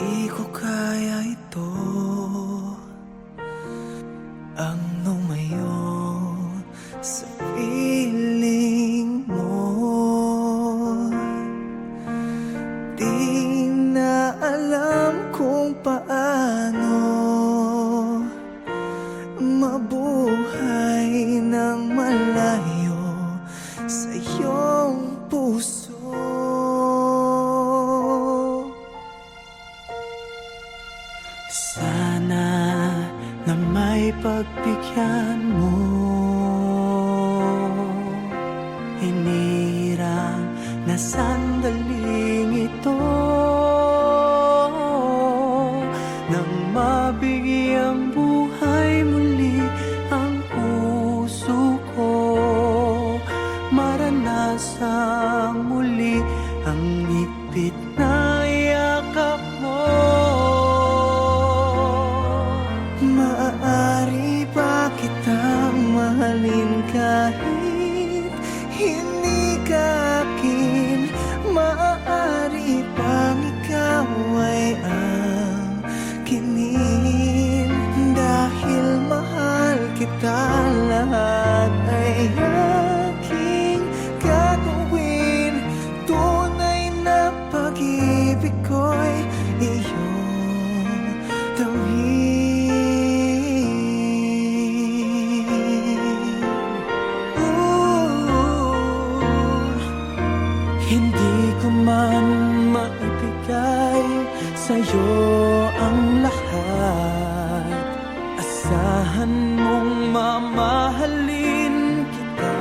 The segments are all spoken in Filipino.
Di ko kaya ito, ang lumayo sa piling mo. Di na alam kung paano mabuhay ng malayo sa iyong puso. Sana na may pagbigyan mo, hinirang na sandaling ito, nang mabigyang buhay muli ang puso ko, maranasang muli ang higpit na yakap mo. Maaari ba kitang mahalin kahit hindi ka akin? Maaari bang ikaw ay ang kinin? Dahil mahal kita, lahat ay aking gagawin. Tunay na pag-ibig ko'y iyong tawid. Hindi ko man maibigay sa'yo ang lahat. Asahan mong mamahalin kita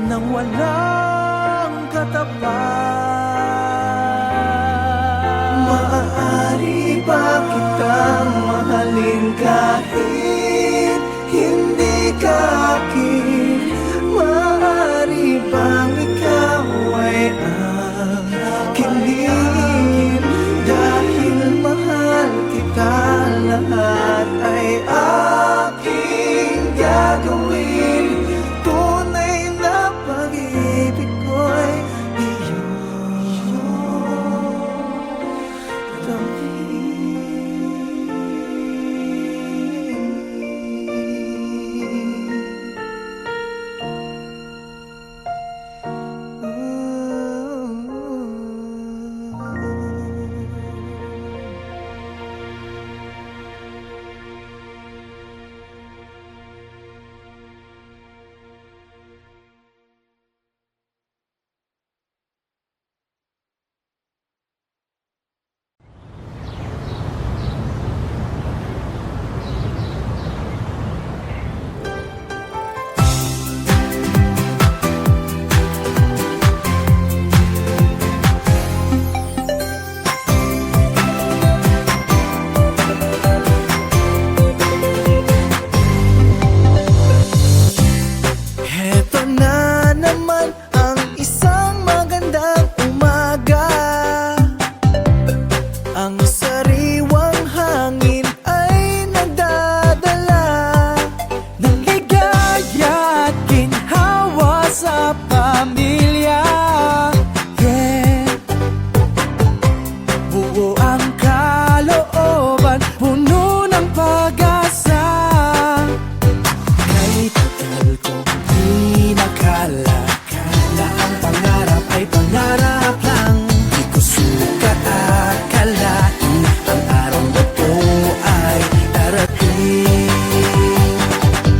nang walang katapat. Maaari ba kitang mahalin kahit hindi ka akin? Maaari bang ikaw ay ang kinin? Dahil mahal kita, lahat ay aking gagawin. Tunay na pag-ibig ko'y iyong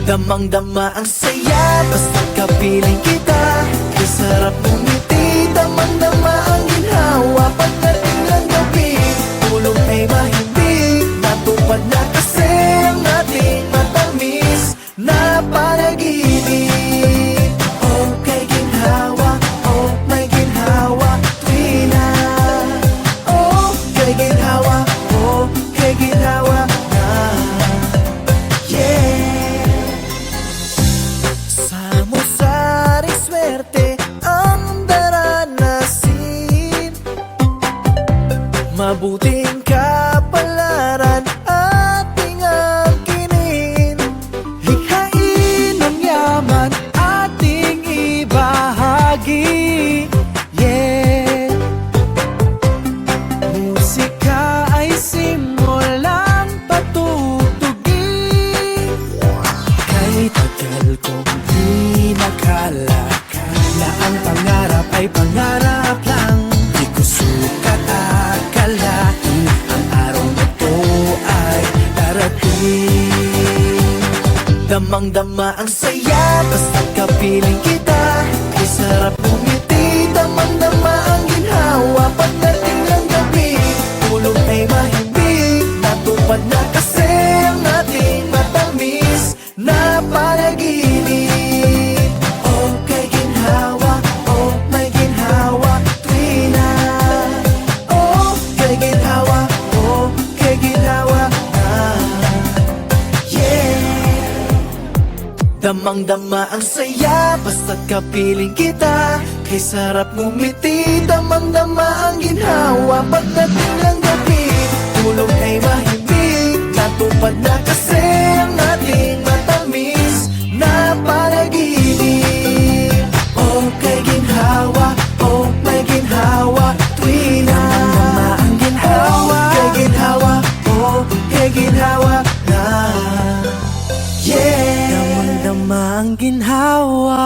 damang-dama ang saya, basta kapiling kita. Ang sarap ngumiti, damang-dama ang ginhawa. Pagdating ng gabi, tulog ay mahimbing. Natupad na kasi ang ating matamis na panaginip. Oh, kay ginhawa, oh, may ginhawa, tuwina. Oh, kay ginhawa, oh, kay ginhawa na. Yeah. Mabuting kapalaran ating angkinin. Likhain ang yaman ating ibahagi. Yeah. Musika Damang-dama ang saya basta't kapiling kita. Ay sarap bumiti, damang-dama ang ginhawa. Pagdating ng gabi, tulog ay mahimbing. Natupad na kasi ang ating matamis na panaginip. Oh, kay ginhawa, oh, may ginhawa, tuwina. Oh, kay ginhawa, oh, kay ginhawa, yeah. Damang-dama ang saya basta't kapiling kita. Kay sarap ngumiti, damang-dama ang ginhawa. Pagdating ng gabi, tulog ay mahimbing. Natupad na kasi ang ating matamis na panaginip. Oh, kay ginhawa, oh, may ginhawa, tuwina. Damang-dama ang ginhawa, oh, kay ginhawa, oh, kay ginhawa na, yeah. Damang-dama ang ginhawa.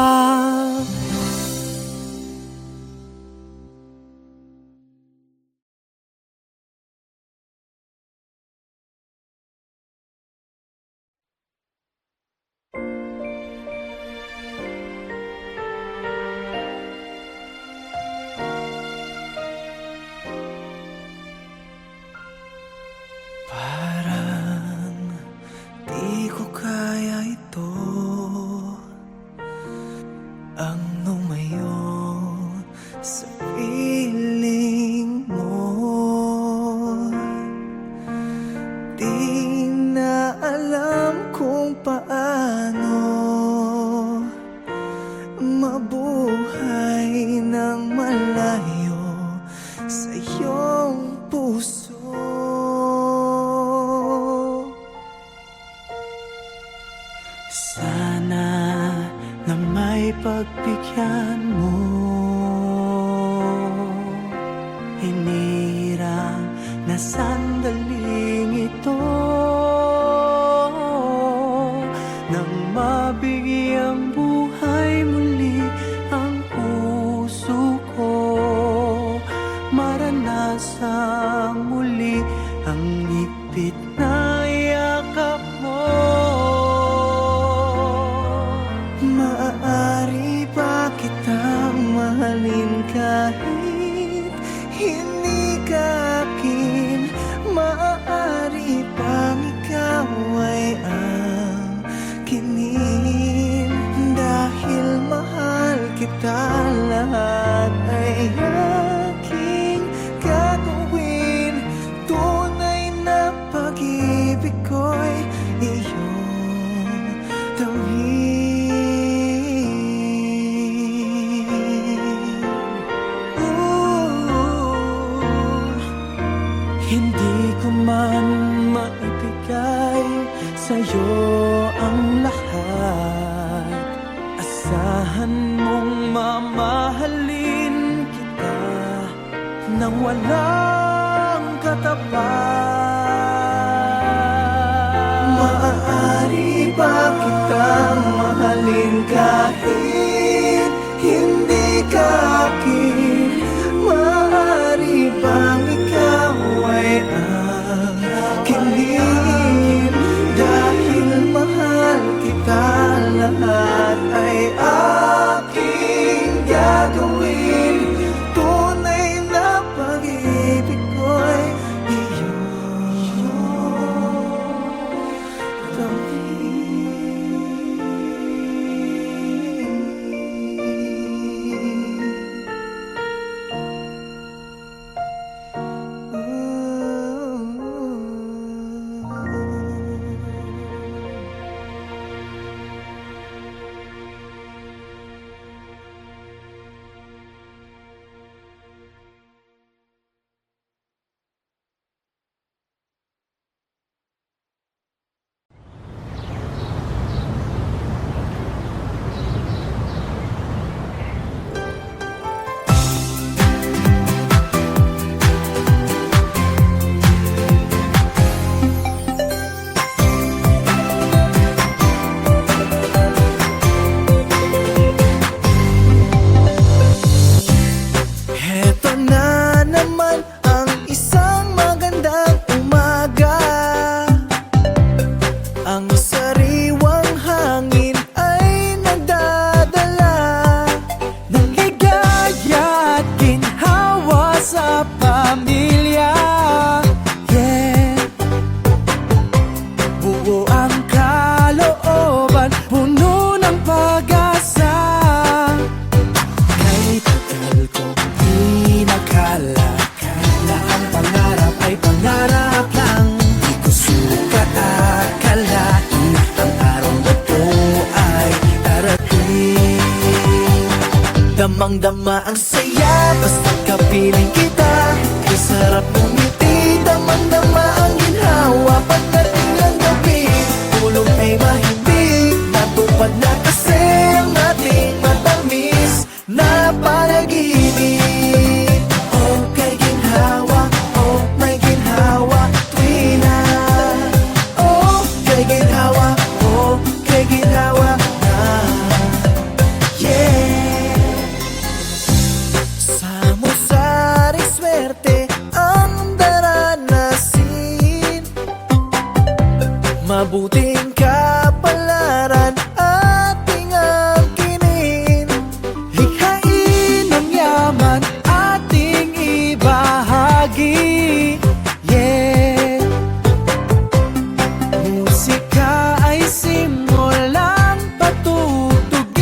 Parang di ko kaya ito, ang lumayo sa piling mo. Di na alam kung paano mabuhay ng malayo sa iyong puso. Sana na may pagbigyan mo. Hinirang na sandaling ito, nang mabigyang buhay muli ang puso ko. Maranasang muli ang higpit na yakap mo. Maaari ba kitang mahalin kahit hindi ka akin? Maaari bang ikaw ay ang kinin? Dahil mahal kita, lahat ay aking gagawin. Tunay na pag-ibig ko'y iyong tawin. Hindi ko man maibigay sa'yo ang lahat. Asahan mong mamahalin kita nang walang katapat. Maaari ba kitang mahalin kahit hindi ka akin? Maaari bang ikaw ay ang kinin? Dahil mahal kita, lahat ay aking gagawin. Tunay na pag-ibig ko'y iyong tawin. pangarap lang. Di ko sukat akalain ang araw na to ay darating. Damang-dama ang saya basta't kapiling kita. Kay sarap ngumiti, damang-dama ang ginhawa. Pagdating ng gabi, tulog ay mahimbing. Natupad na kasi ang ating matamis na panaginip. Oh, kay ginhawa, oh, may ginhawa, tuwina. Oh, kay ginhawa, oh, kay ginhawa na. Yeah. Samot-saring swerte ang daranasin. Mabuting kapalaran ating angkinin. Likhain ang yaman ating ibahagi. Yeah. Musika ay simulang patutugin.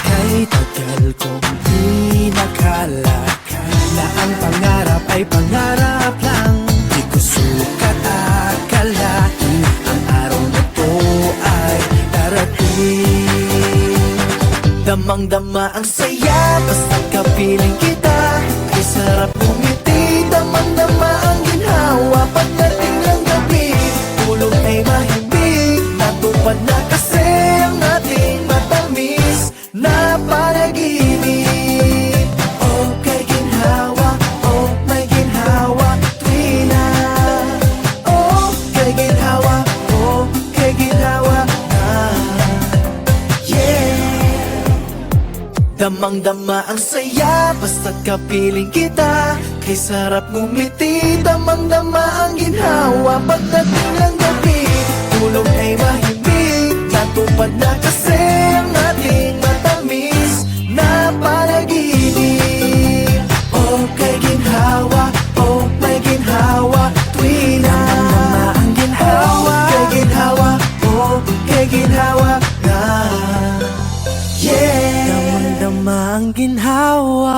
Kay tagal kong di nakalakal na ang pangarap ay pangarap lang. Di ko sukat akalain ang araw na to ay darating. Damang-dama ang saya basta't kapiling kita. Kay sarap ngumiti, damang-dama ang ginhawa. Pagdating ng gabi, tulog ay mahimbing. Natupad na kasi ang ating matamis na panaginip. Oh, kay ginhawa, oh, may ginhawa, tuwina. Oh, kay ginhawa, oh, kay ginhawa na. Yeah. Damang-dama ang saya basta't kapiling kita. Kay sarap ngumiti, damang-dama ang ginhawa. Pagdating ng gabi, tulog ay mahimbing. Natupad na kasi ang ating matamis na panaginip. Oh, kay ginhawa, oh, may ginhawa, tuwina. Damang-dama ang ginhawa, oh, kay ginhawa, oh, kay ginhawa na. Yeah. Damang-dama ang ginhawa.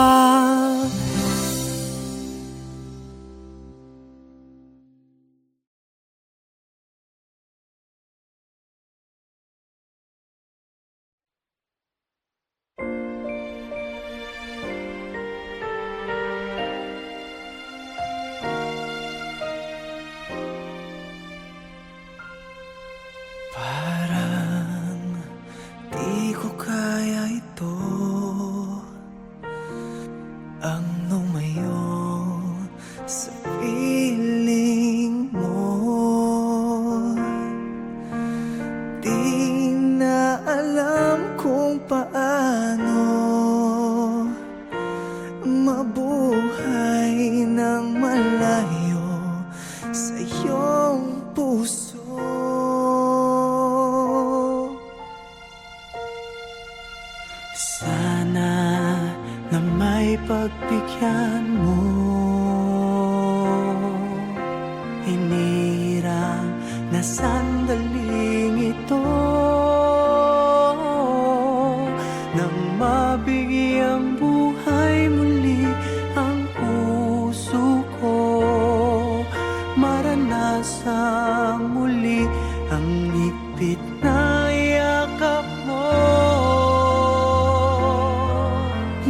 Parang di ko kaya ito, ang lumayo sa piling mo. Di na alam kung paano mabuhay ng malayo sa iyong puso. Sana na may pagbigyan mo. Hinirang na sandaling ito nang mabigyang buhay muli ang puso ko. Maranasang muli ang higpit na yakap mo.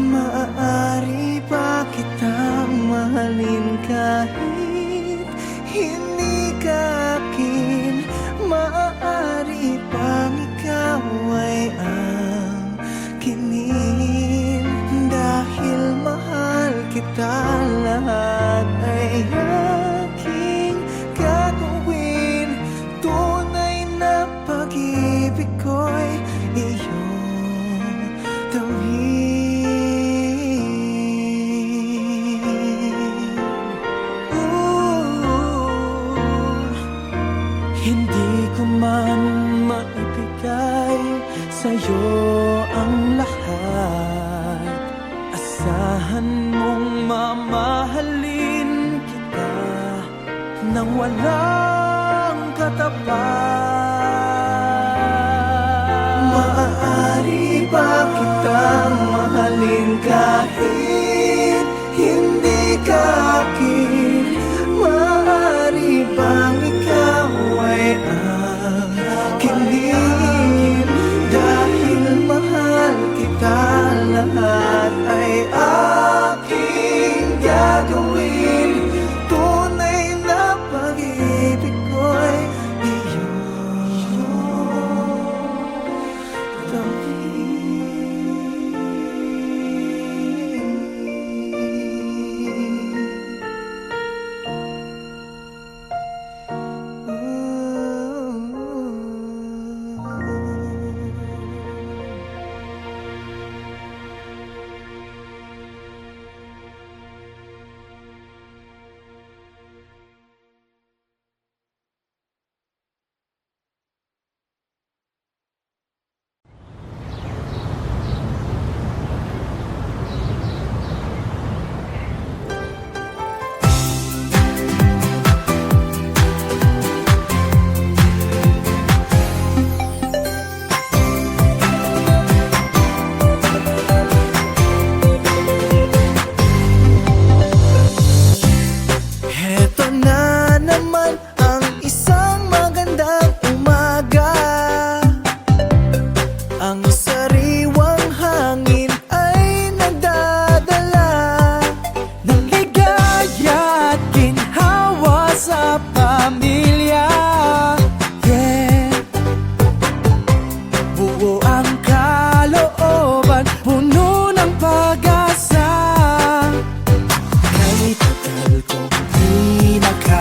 Maaari ba kitang mahalin kahit hindi ka akin? Maaari bang ikaw ay ang kinin? Dahil mahal kita, lahat ay aking gagawin. Tunay na pag-ibig ko'y iyong damhin. Hindi ko man maibigay sa'yo ang lahat. Asahan mong mamahalin kita nang walang katapat. Maaari ba kitang mahalin kahit hindi ka akin?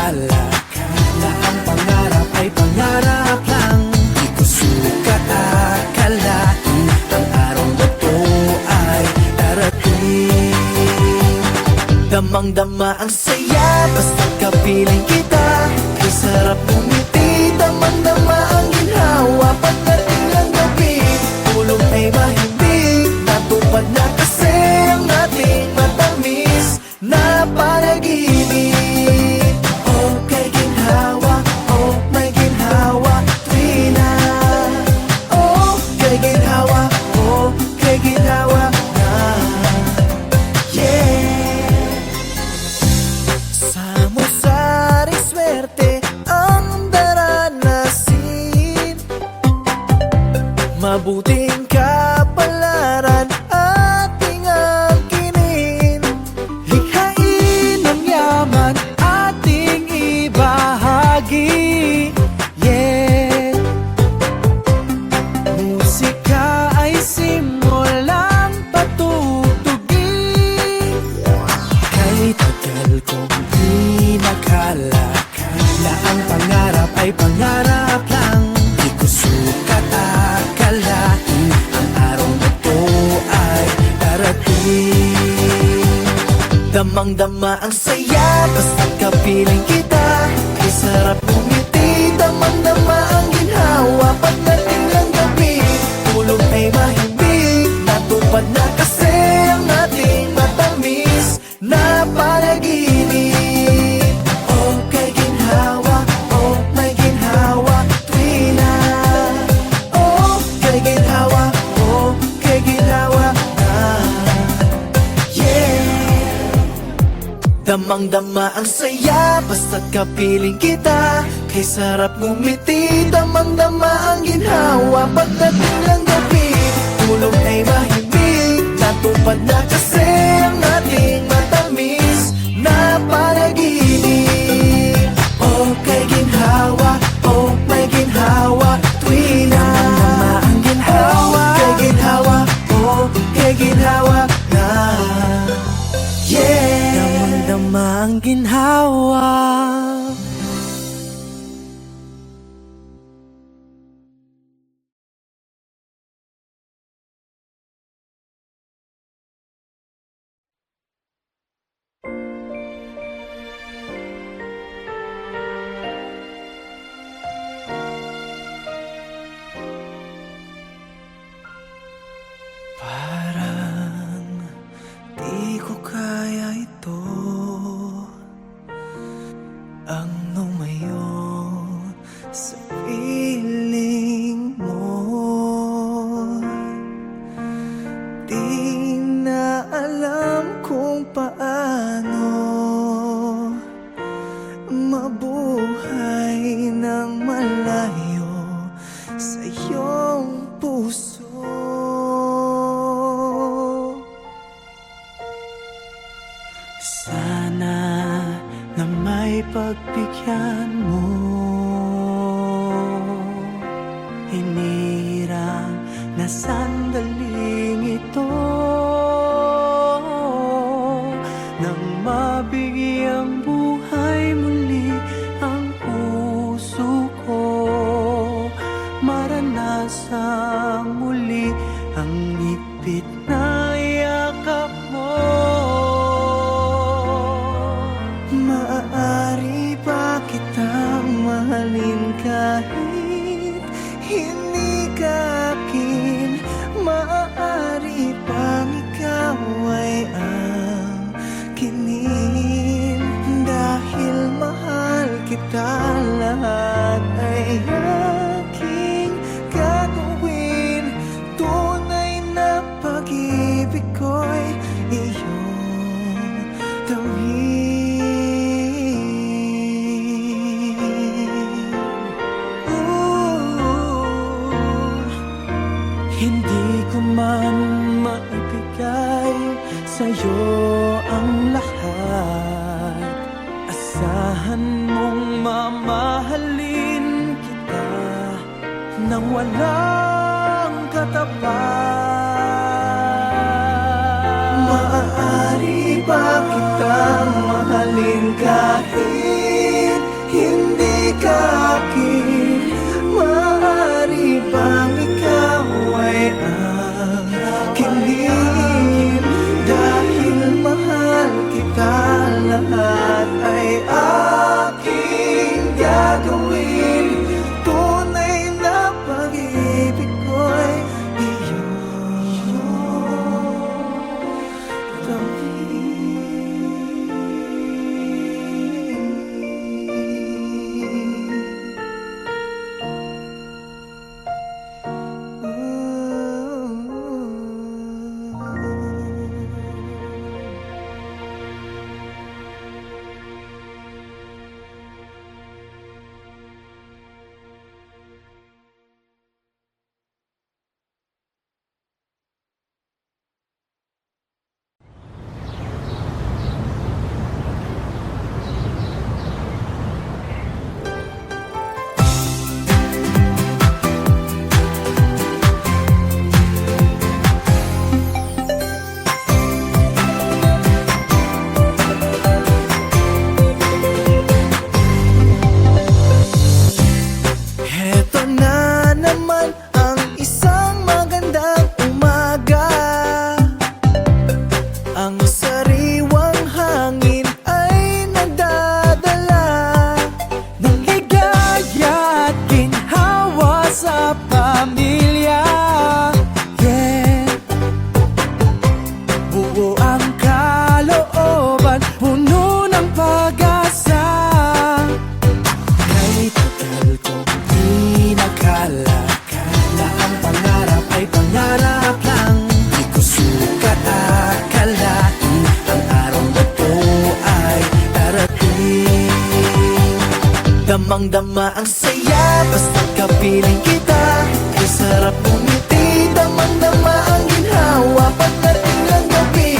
akala na ang pangarap ay pangarap lang. Di ko sukat akalain ang araw na to ay darating. Damang-dama ang saya basta kapiling kita. Ay sarap ngumiti, damang-dama ang ginhawa. Pagdating ng gabi, tulog ay mahimbing. Natupad na kasi ang ating matamis na panaginip. Oh, kay ginhawa, oh, may ginhawa, tuwina. Oh, kay ginhawa, oh, kay ginhawa na. Yeah. Samot-saring swerte ang daranasin. Mabuting kapalaran ating angkinin. Likhain ang yaman ating ibahagi. Yeah. Musika ay simulang patutugin. Kay tagal kong di nakala na ang pangarap ay pangarap lang. Di ko sukat akalain ang araw na to ay darating. Damang-dama ang saya basta kapiling kita. Ay sarap ngumiti, damang-dama ang ginhawa. Pagdating ng gabi, tulog ay mahimbing. Natupad na kasi ang ating matamis na panaginip. Oh, kay ginhawa, oh, may ginhawa, tuwina. Oh, kay ginhawa, oh, kay ginhawa na. Yeah. Damang-dama ang saya basta't kapiling kita. Kay sarap ngumiti, damang-dama ang ginhawa. Pagdating ng gabi, tulog ay mahimbing. Natupad na kasi ang ating matamis na panaginip. Oh, kay ginhawa, oh, may ginhawa, tuwina. Damang-dama ang ginhawa, oh, kay ginhawa, oh, kay ginhawa na. Yeah. Damang-dama ang ginhawa. Parang di ko kaya ito, ang lumayo sa piling mo. Di na alam kung paano mabuhay ng malayo sa iyong puso. Sana na may pagbigyan mo. Hinirang na sandaling ito nang mabigyang buhay muli ang puso ko. Maranasang muli ang higpit na yakap mo. Maaari ba kitang mahalin kahit hindi ka akin? Maaari bang ikaw ay ang kinin? Dahil mahal kita, lahat ay aking gagawin. Tunay na pag-ibig ko'y iyong gawin. Hindi ko man maibigay sa'yo ang lahat. Asahan mong mamahalin kita nang walang katapat. Maaari ba kitang mahalin kahit Damang-dama ang saya basta't kapiling kita. Kay sarap ngumiti, damang-dama ang ginhawa. Pagdating ng gabi,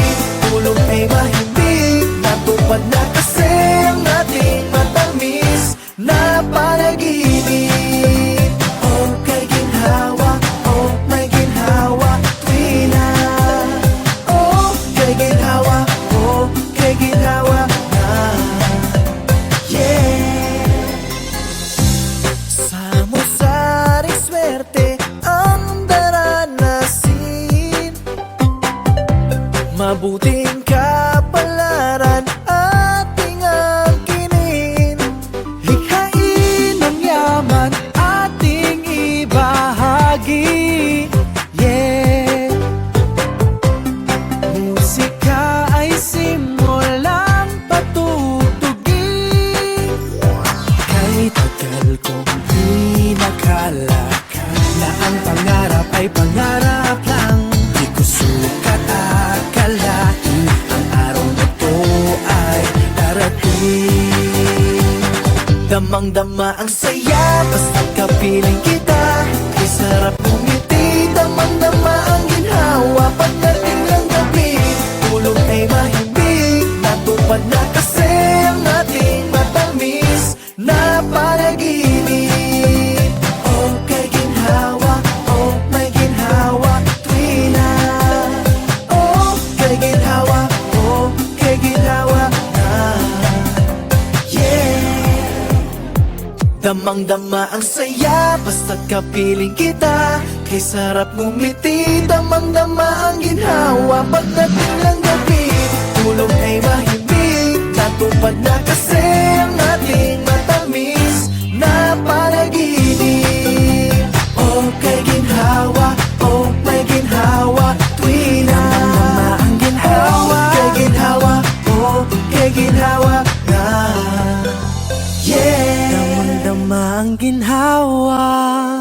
tulog ay mahimbing. Natupad na kasi ang ating matamis na panaginip. Oh, kay ginhawa, oh, may ginhawa, tuwi na. Oh, kay ginhawa, oh, kay ginhawa na. Yeah. Samot-saring swerte ang daranasin. Mabuting kapalaran ating angkinin. Likhain ang yaman ating ibahagi. Yeah. Musika ay simulang patutugin. Kahit tagal kong di nakala na ang pangarap ay pangarap lang. Di ko sukat akalain ang araw na to ay darating. Damang-dama ang saya basta't kapiling kita. Kay sarap ngumiti, damang-dama ang ginhawa. Pagdating ng gabi, tulog ay mahimbing. Natupad na kasi ang ating matamis na panaginip. Oh, kay ginhawa, oh, may ginhawa, tuwi na. Oh, kay ginhawa, oh, kay ginhawa na. Yeah. Damang-dama ang saya basta't kapiling kita. Kay sarap ngumiti, damang-dama ang ginhawa. Pagdating ng gabi, tulog ay mahimbing. Natupad na kasi ang ating matamis na panaginip. Oh, kay ginhawa, oh, may ginhawa, tuwi na. Damang-dama ang ginhawa, oh, kay ginhawa, oh, kay ginhawa na. Yeah. Damang-dama ang ginhawa.